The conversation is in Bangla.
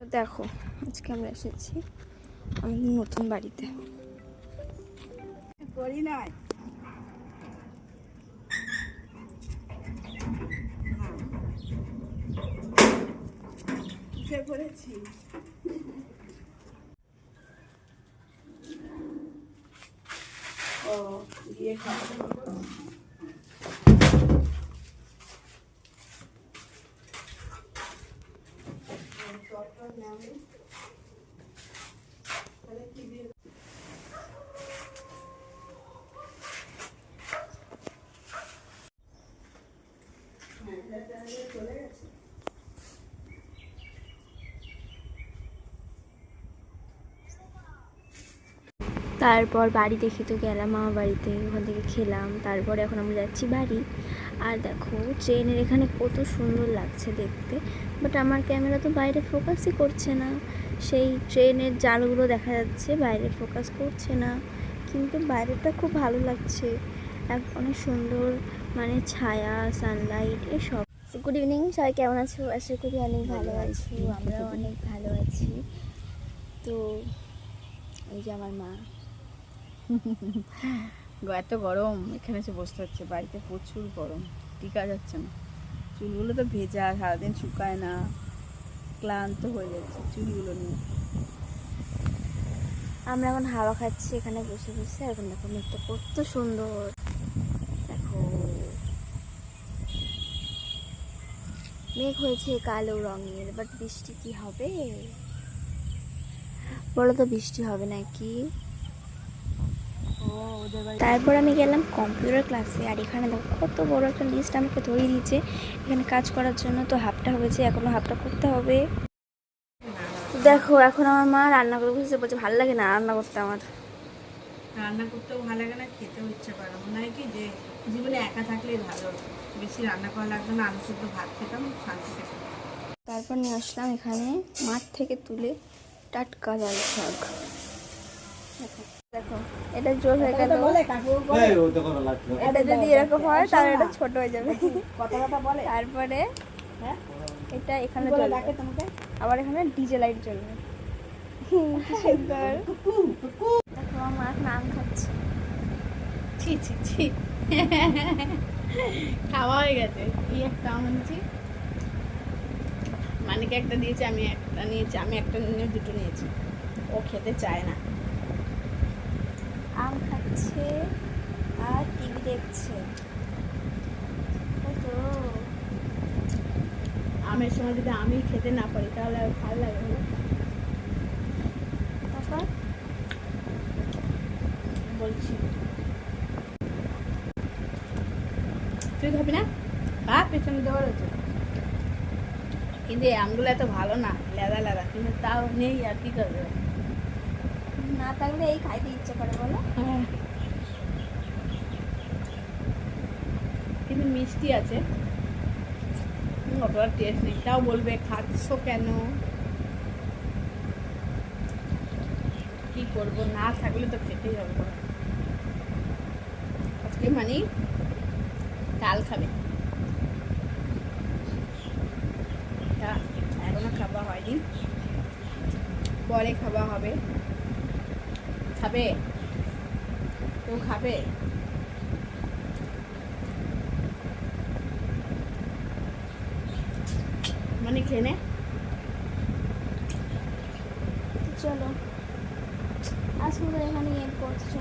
দেখো আজকে আমরা এসেছি আমাদের নতুন বাড়িতে। করি নাই উঠে পড়েছি। ও দিয়ে খাবো। তারপর বাড়ি দেখে তো গেলাম মামা বাড়িতে, ওখান থেকে খেলাম। তারপরে এখন আমরা যাচ্ছি বাড়ি। আর দেখো ট্রেনের এখানে কত সুন্দর লাগছে দেখতে, বাট আমার ক্যামেরা তো বাইরে ফোকাসই করছে না। সেই ট্রেনের জালগুলো দেখা যাচ্ছে, বাইরে ফোকাস করছে না, কিন্তু বাইরেটা খুব ভালো লাগছে, অনেক সুন্দর, মানে ছায়া, সানলাইট এসব। গুড ইভিনিং, সবাই কেমন আছো? আশা করি অনেক ভালো আছো, আমরাও অনেক ভালো আছি। তো এই যে আমার মা, এত গরম, এখানে এসে বসতে হচ্ছে, বাড়িতে প্রচুর গরম, টিকা যাচ্ছে না। চুলগুলো তো ভেজা, সারাদিন শুকায় না, ক্লান্ত হয়ে যাচ্ছে চুলগুলো নিয়ে। আমরা এখন হাওয়া খাচ্ছি এখানে বসে বসে। এখন দেখো মেঘটা কত সুন্দর, দেখো মেঘ হয়েছে কালো রঙের, বাট বৃষ্টি কি হবে বলো তো? বৃষ্টি হবে নাকি? তারপর আমি গেলাম কম্পিউটার ক্লাসে। আর এখানে দেখো কত বড় একটা লিস্ট আমাকে ধরিয়ে দিয়েছে এখানে কাজ করার জন্য। তো হাফটা হয়েছে, এখনো হাফটা করতে হবে। দেখো এখন আমার মা রান্না করে বসেছে, বলছে ভালো লাগে না রান্না করতে। আমার রান্না করতেও ভালো লাগে না, খেতেও ইচ্ছে করে না। মনে হয় কি যে জীবনে একা থাকলেই ভালো, বেশি রান্না করা লাগবে না, আলু শুদ্ধ ভাত খেতাম শান্তিতে। তারপর নিয়ে আসলাম এখানে মাঠ থেকে তুলে টাটকা লাল শাক। দেখো এটা জোর হয়ে গেল, এটা যদি এরকম হয় তাহলে এটা ছোট হয়ে যাবে। তারপরে এটা এখানে জ্বলবে, আবার এখানে ডিজে লাইট জ্বলবে। সুন্দর। দেখো আমার এখন আম খাচ্ছে। ছি ছি ছি, খাওয়া হয়ে গেছে। এই একটা আম আনছি, মানিকে একটা দিয়েছে, আমি একটা নিয়েছি, আমি একটা নিয়ে দুটো নিয়েছি। ও খেতে চায় না। আম খাচ্ছে আর টিভি দেখছে। তো আমের সময় যদি আমি খেতে না পারি তাহলে আর ভালো লাগে না। তারপর বলছি তুই খাবি না? ভাত পেছনে দেওয়ার হচ্ছে, কিন্তু এই আমগুলো এত ভালো না, লেদা লেদা, কিন্তু তাও নেই, আর কি করবে। না থাকলে এই খাইতে ইচ্ছে করে বলো। কিন্তু মিষ্টি আছে, অতটা টেস্ট নেই। তাও বলবে খাচ্ছ কেন? কি করব, না থাকলে তো খেতেই হবে। আজকে মানে কাল খাবে, এখনো খাওয়া হয়নি, পরে খাওয়া হবে। খাবে? কেউ খাবে? মানে খেয়ে নে। চলো আজকে এখানে এন্ড করছি।